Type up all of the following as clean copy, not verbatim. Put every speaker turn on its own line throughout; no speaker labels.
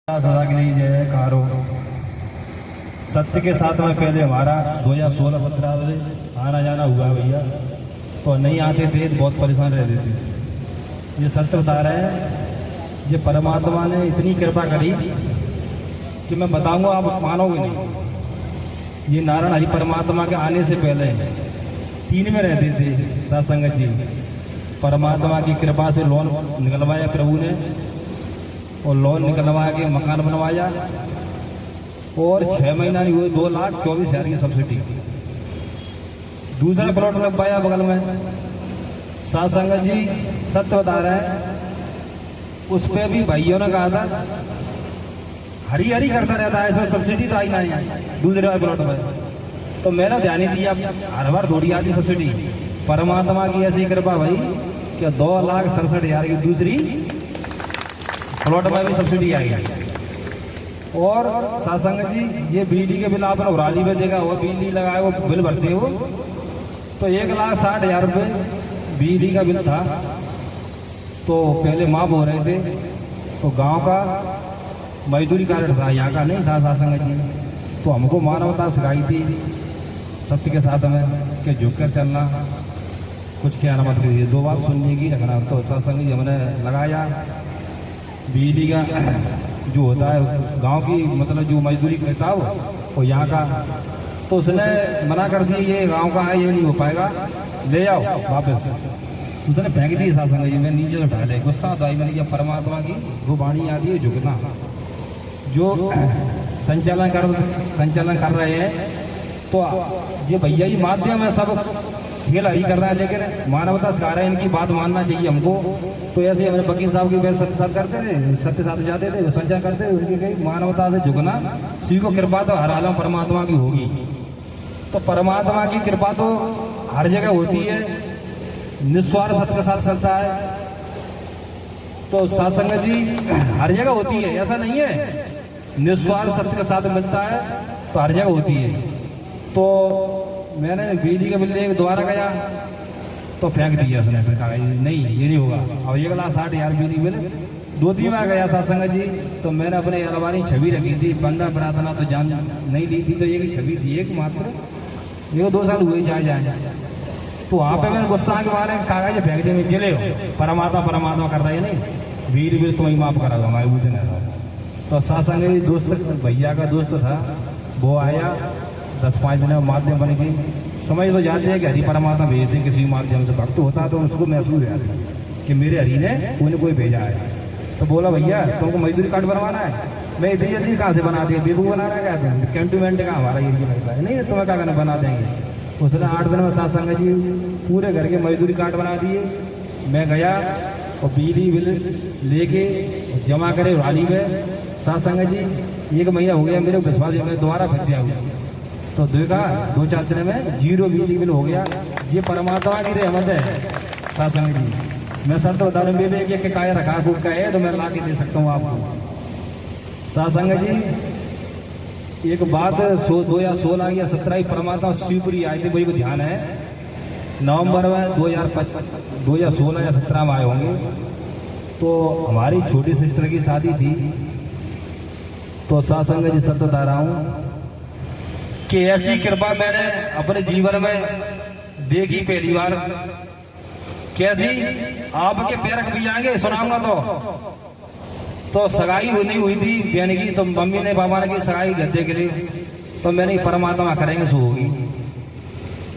सदा के लिए जयकारो। सत्य के साथ में पहले हमारा 2016-17 में आना जाना हुआ भैया, तो नहीं आते थे तो बहुत परेशान रहते थे। ये सत्य बता रहे हैं, ये परमात्मा ने इतनी कृपा करी कि मैं बताऊंगा आप मानोगे नहीं। ये नारायण हरि परमात्मा के आने से पहले 3 में रहते थे सत्संग जी। परमात्मा की कृपा से लोन निकलवाया प्रभु ने, और लोन निकलवा के मकान बनवाया, और 6 महीना नहीं हुए 2,24,000 की सब्सिडी। दूसरा प्लॉट लग पाया बगल में। सत्संग जी सत्य बता रहे हैं, उस पे भी भाइयों ने कहा था हरी हरी करता रहता है, इसमें सब्सिडी तो आई नहीं दूसरे वाले प्लॉट में। तो मैंने ध्यान ही दिया, हर बार थोड़ी आती सब्सिडी। परमात्मा की ऐसी कृपा भाई कि 2,67,000 की दूसरी प्लॉट में भी सब्सिडी आई। और सत्संग जी ये बिजली के बिल आपने उराली में देखा, वो बिजली लगाए वो बिल भरते हो तो 1,60,000 रुपये बिजली का बिल था। तो पहले माफ हो रहे थे, तो गांव का मजदूरी कार्ड था, यहाँ का नहीं था सत्संग जी। तो हमको मानवता सिखाई थी सत्य के साथ में कि झुक कर चलना, कुछ क्या मत कीजिए, 2 बात सुनने की रखना। तो सत्संग जी हमने लगाया। बिजली का जो होता है गांव की, मतलब जो मजदूरी करता हो वो यहाँ का, तो उसने मना कर दिया ये गांव का है, ये नहीं हो पाएगा, ले आओ वापस। उसने फेंक दी सत्संग जी में, नीचे उठा ले। गुस्सा तो आई, मैंने कहा परमात्मा की वो वाणी आती है झुकना। जो संचालन कर रहे हैं, तो ये भैया ही माध्यम है, सब खेल ही कर रहा है, लेकिन मानवता सिखा रहे हैं, इनकी बात मानना चाहिए हमको। तो ऐसे हमारे वकील साहब की सत्य साथ करते थे, सत्य साथ जाते थे, संचार करते थे, उनकी कहीं मानवता से झुकना, सीखो। कृपा तो हर आलम परमात्मा की होगी। तो परमात्मा की कृपा तो हर जगह होती है, निस्वार्थ सत्य के साथ चलता है। तो सत्संग जी हर जगह होती है, ऐसा नहीं है, निस्वार्थ सत्य के साथ मिलता है तो हर जगह होती है। तो मैंने बिजली का बिल दोबारा गया तो फेंक दिया उसने, फिर कहा नहीं ये नहीं होगा। अब 1,60,000 बिजली बिल 2-3 बार गया सत्संग जी। तो मैंने अपने अलमारी छवि रखी थी, बंदा प्रार्थना तो जान नहीं दी थी, तो एक छवि थी एक मात्र, ये 2 साल हुए जाए। तो वहाँ पे मैंने गुस्सा के बारे में कागज फेंक दिए, में जिले हो परमात्मा कर रहा है, नहीं बिजली बिल तुम ही माफ करा दो हमारे बुझे नहीं। तो सत्संग जी दोस्त भैया का दोस्त था, वो आया 10-5 दिन में माध्यम बन गई। समझ तो जाते हैं कि हरि परमात्मा भेजते किसी माध्यम से, भक्त होता है तो उसको महसूस हो जाता है कि मेरे हरि ने कोई भेजा है। तो बोला भैया तुमको मजदूरी कार्ड बनवाना है, मैं इतनी जल्दी कहाँ से बना दिया, बेबू बना रहा है क्या, कैंटोनमेंट का हमारा ये पैसा है, नहीं तुम्हें क्या करना बना देंगे। उसने 8 दिन में सत्संग जी पूरे घर के मजदूरी कार्ड बना दिए। मैं गया और बिजली बिल लेके जमा करे वाली में। सत्संग जी 1 महीना हो गया, मेरे विश्वास में दोबारा फिर दिया हुआ। तो देखा 2-4 दिन में 0 बिजली बिल हो गया। ये परमात्मा की रहमत है सत्संग जी। मैं सत्य बता रहा हूँ, मेरे एक काय रखा खूब का है तो मैं ला के दे सकता हूँ आपको। सत्संग जी एक बात 2016 या 17 परमात्मा शिवपुरी आए थे, वही को ध्यान है। नवंबर में 2016 या 17 में आए होंगे। तो हमारी छोटी सिस्टर की शादी थी। तो सत्संग जी सत्य बता रहा हूँ कि ऐसी कृपा मैंने अपने जीवन में देखी पहली बार। कैसी, आपके पैर भी जाएंगे सुनाऊंगा। तो सगाई नहीं हुई थी बहन की, तो मम्मी ने पापा ने की सगाई गद्दे के लिए, तो मैंने परमात्मा करेंगे सो होगी।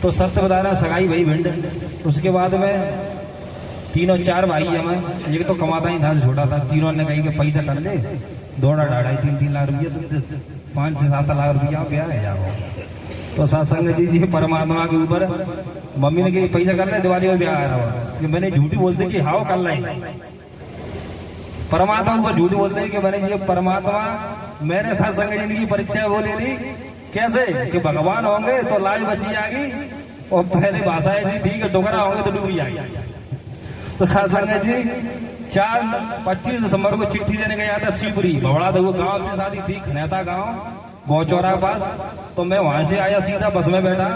तो सत्य बता रहा सगाई भाई भिंड। उसके बाद में 3-4 भाई हमें, एक तो कमाता ही था, छोटा था। तीनों ने कही कि पैसा कर ले, 2-2.5-3 लाख रुपया, तो 5-7 लाख रुपया ब्याह है जाओ। तो सत्संग जी परमात्मा के ऊपर मम्मी ने कही पैसा कर ले, दिवाली में ब्याह आ रहा हो। कि मैंने झूठी बोलते कि हाओ कर ले, परमात्मा ऊपर झूठ बोलते कि मैंने ये परमात्मा मैंने सत्संग जी की परीक्षा वो ले ली। कैसे कि भगवान होंगे तो लाज बची जाएगी, और पहले भाषा ऐसी थी कि डोगरा होंगे तो डूबी जाएगी। तो सत्संग जी 25 दिसंबर को चिट्ठी देने गया था शिवपुरी, भवड़ा वो गांव से शादी थी, खनेता गांव, गौचौरा के पास। तो मैं वहां से आया, सीधा बस में बैठा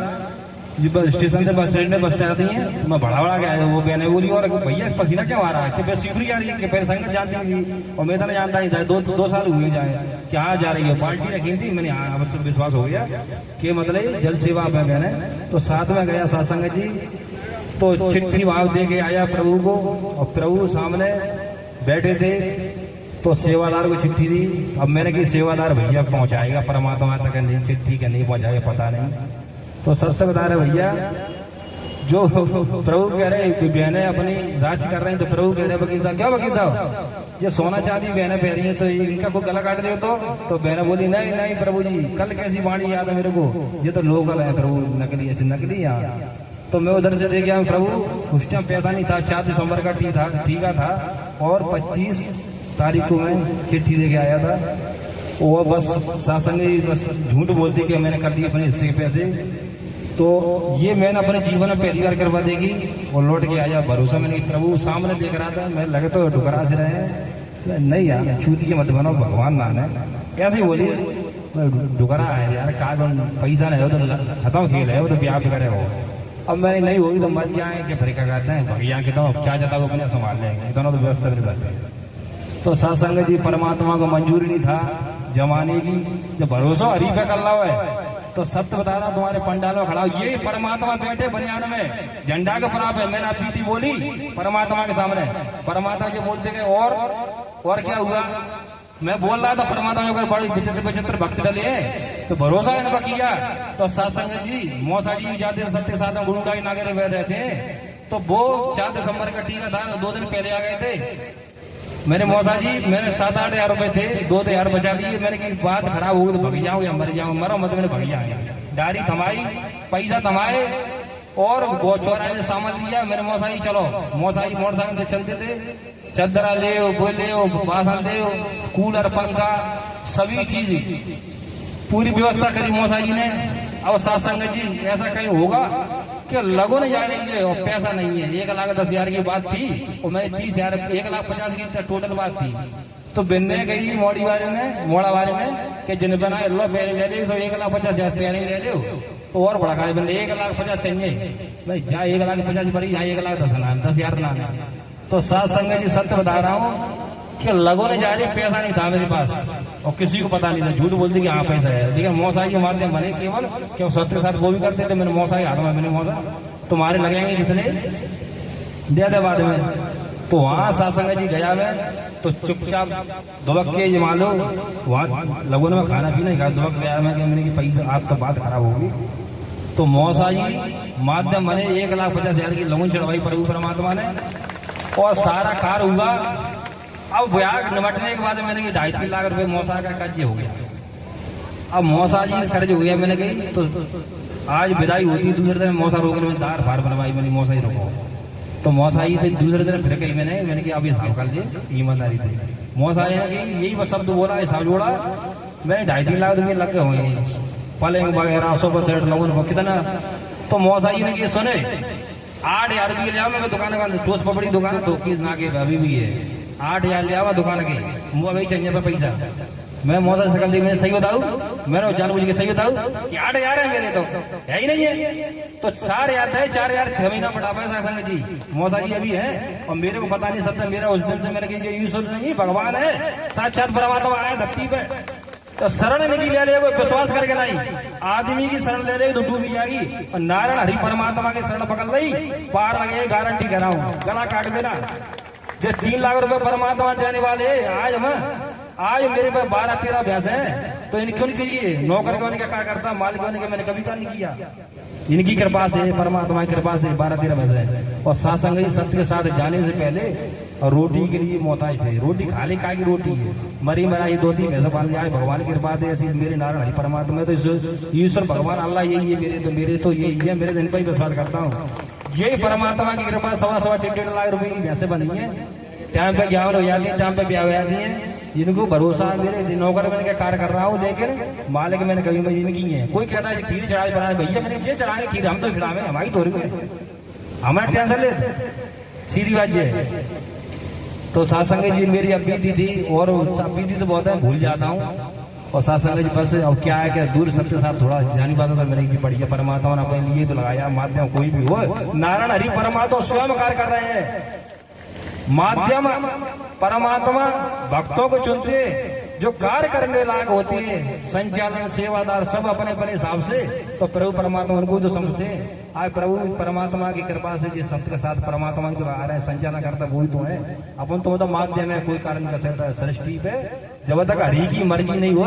जी बस स्टेशन से बस स्टैंड में बस जाती है, तो मैं बड़ा बड़ा गया, वो बहने बोली और भैया पसीना क्यों आ रहा है, कि फिर सीखरी आ रही है, कि फिर संगत जानती थी और मैं तो जानता नहीं था, दो साल हुए जाए कि हाँ जा रही है, पार्टी रखी थी, मैंने हाँ अवश्य विश्वास हो गया कि मतलब जल सेवा में बहने। तो साथ में गया सत्संग जी, तो चिट्ठी भाव दे के आया प्रभु को, और प्रभु सामने बैठे थे, तो सेवादार को चिट्ठी दी। अब मैंने कि सेवादार भैया पहुंचाएगा परमात्मा तक, नहीं चिट्ठी के नहीं पहुंचाएगा पता नहीं। तो सबसे बता रहे भैया, जो प्रभु कह रहे बहने अपनी राज कर रहे हैं, तो प्रभु कह रहे वकील साहब, क्या वकील साहब ये सोना चांदी बहने पहन रही है, तो इनका कोई गला काट दे तो बहने बोली नहीं नहीं प्रभु जी, कल कैसी वाणी याद है मेरे को, ये तो लोकल है प्रभु, नकली है, नकली यहाँ। तो मैं उधर से देख गया प्रभु, उस टाइम पैसा नहीं था, 4 दिसंबर का टीका था और 25 तारीख को मैं चिट्ठी दे के आया था। वो बस शासन ने बस झूठ बोलती कि मैंने कर दिए अपने हिस्से के पैसे, तो ये मैंने अपने जीवन में पहली बार करवा देगी और लौट के आया। भरोसा मैंने प्रभु सामने देख रहा था, मैं लगे तो डुकरा से रहे, नहीं यार छूती के मत बनाओ, भगवान नाम है, कैसे बोली डुकरा है यार, का पैसा नहीं हो तो खत्म खेल है, वो तो ब्याह करे हो। अब मैं नहीं होगी तो मर जाए कि फिर क्या कहते हैं भैया के, तो क्या जाता वो अपने संभाल लेंगे, दोनों तो व्यवस्था कर रहते हैं। तो सत्संग जी परमात्मा को मंजूरी नहीं था जमाने की, जब भरोसा हरी पे कर लो है, तो सत्य बता रहा तुम्हारे पंडाल में खड़ा हो, ये परमात्मा बैठे बनियान में झंडा के प्राप है। मैंने अपनी थी बोली परमात्मा के सामने, परमात्मा जी बोलते गए और क्या हुआ, मैं बोल रहा था परमात्मा को बड़े विचित्र भक्त डले हैं, तो भरोसा इनका किया। तो सत्संग जी मौसा जी जाते सत्य साधन गुरु का नागे रहते हैं, तो वो 4 दिसंबर का टीका था, 2 दिन पहले आ गए थे। मैंने मौसा जी मैंने 7-8 हजार रुपए थे, 2 हजार बचा दिए, मैंने की बात खराब होगी तो भग जाऊं या मर जाऊं, मरो मत, मैंने भग जाऊंगा, डायरी थमाई, पैसा थमाए और चौराहे से सामान लिया। मेरे मौसा जी चलो, मौसा जी मोटरसाइकिल से चलते थे, चदरा ले बोले बासन ले, कूलर पंखा सभी चीज पूरी व्यवस्था करी मौसा जी ने। अब सत्संग जी ऐसा कहीं होगा कि लगो नहीं जा रही है और पैसा नहीं है, 1,10,000 की बात थी और मैं 30,000 1,50,000 की टोटल बात थी। तो बिन्ने गई मोड़ा बारे में कि जिन बनाए लो पहले ले ले, 1,50,000 पहले ले लो, तो और बड़ा खाए बंदे 1,50,000 चाहिए भाई, जहाँ 1,50,000 भरी यहाँ 1,10,000 10,000 लाना। तो सत्संग जी सत्य बता रहा हूँ कि लगो नहीं जा रही, पैसा नहीं था मेरे पास और किसी को पता नहीं था, झूठ बोलती कि हाँ पैसा है, लेकिन मौसा के माध्यम बने केवल क्यों सत्य के साथ वो भी करते थे। मैंने मौसा के हाथ में, मैंने मौसा तुम्हारे लगेंगे जितने दे दे बाद में। तो वहां सत्संग जी गया मैं, तो चुपचाप दुबक के ये मान लो वहां लोगों ने खाना पीना ही खाया, दुबक गया मैं, मैंने कि पैसा आप तो बात खराब होगी। तो मौसा जी माध्यम बने 1,50,000 की लगन चढ़वाई प्रभु परमात्मा ने और सारा कार हुआ। अब ब्याह निपटने के बाद मैंने 2.5-3 लाख रुपए मौसा का कर्ज हो गया। अब मौसा जी कर्ज हो गया, मैंने कही तो आज विदाई होती, दूसरे दिन मौसा रोक में दार फार बनवाई, मैंने मौसा ही रोको। तो मौसा जी थे दूसरे दिन फिर कही मैंने कि आप हिसाब कर लिए, ईमानदारी थी। मौसा जी ने यही बस शब्द बोला, हिसाब जोड़ा, मैंने 2.5-3 लाख रुपये लगे हुए पलंग वगैरह 100% लोगों को कितना। तो मौसा जी ने कि सुने 8,000 रुपये ले आओ, मैं दुकान का टोस पपड़ी दुकान तो ना के अभी भी है, 8,000 ले आओ दुकान के, मुँह अभी चाहिए पर पैसा। मैं मौसा सकल दी, मैंने सही बताऊँ, मैंने जानबूझ के सही बताऊँ कि 8,000 है मेरे, तो है ही नहीं है। तो 4,000 है, 4,000 6 महीना बढ़ा पाए सत्संग जी, मौसा जी अभी है और मेरे को पता नहीं सत्य मेरा उस दिन से मैंने कही यूसुफ नहीं भगवान है, साक्षात परमात्मा आया धरती पे। तो शरण निकी ले ले, विश्वास करके नहीं, आदमी की शरण ले ले तो डूबी जाएगी, और नारायण हरि परमात्मा की शरण पकड़ ली पार लगे, गारंटी कराऊं, गला काट देना। जो 3 लाख रुपए परमात्मा देने वाले आज मेरे पास 12-13 भैंस है, तो इनको नहीं चाहिए, नौकर होने का क्या करता, मालिक होने का मैंने कभी का नहीं किया। इनकी कृपा से, परमात्मा की कृपा से 12-13 भैंस है। और सत्संग जी सत्य के साथ जाने से पहले और रोटी के लिए मोहताज थे, रोटी खा ले, काय की रोटी है, मरी मराई 2-3 भैंस पाल लिया, भगवान की कृपा है ऐसी मेरे नारायण हरि परमात्मा। तो ईश्वर भगवान अल्लाह यही है मेरे तो यही है, मेरे दिन पर ही विश्वास करता हूँ। यही परमात्मा की कृपा 1.25-1.5 लाख रुपए की भैंसें बनी है, टाइम पे ज्ञान हो जाती है, टाइम पे ब्याह हो जाती है। जिनको भरोसा मेरे नौकर मैंने क्या कार्य कर रहा हूँ, लेकिन मालिक मैंने कभी मैं इनकी है। कोई कहता है खीर चढ़ाए बनाए, भैया मैंने ये चढ़ाए खीर, हम तो खिलावे हमारी तो हमारे टेंशन ले, सीधी बात ये है। तो सत्संग जी मेरी अब बीती थी और बीती तो बहुत है, भूल जाता हूँ और सत्संग जी बस अब क्या है कि दूर सत्य साथ थोड़ा जानी बात होता मेरे की बढ़िया परमात्मा ने अपने लिए तो लगाया माध्यम कोई भी हो नारायण हरि परमात्मा स्वयं कार्य कर रहे हैं माध्यम परमात्मा भक्तों को चुनते जो कार्य करने लायक होते हैं संचालन सेवादार सब अपने अपने हिसाब से तो प्रभु परमात्मा उनको जो समझते हैं आज प्रभु परमात्मा की कृपा से जिस सत्य के साथ परमात्मा जो आ रहे हैं संचालन करता वही तो है अपन तो मतलब माध्यम है कोई कारण कर सकता है सृष्टि पे जब तक हरि की मर्जी नहीं हो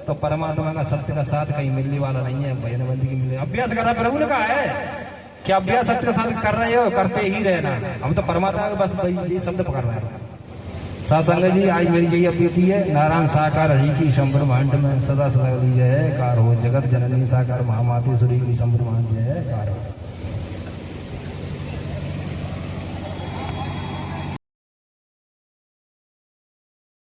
तो परमात्मा का सत्य का साथ कहीं मिलने वाला नहीं है भजन बंदी की मिलने अभ्यास कर रहा प्रभु ने कहा है क्या अभ्यास सत्य के साथ कर रहे हो करते ही रहना हम तो परमात्मा के बस ये शब्द पकड़ रहे हैं सत्संग जी आज मेरी यही अपीति है नारायण साकार हरि की संब्रह्मांड में सदा सदा जय कार हो जगत जननी साकार महामातेश्वरी की संब्रह्मांड जय कार हो।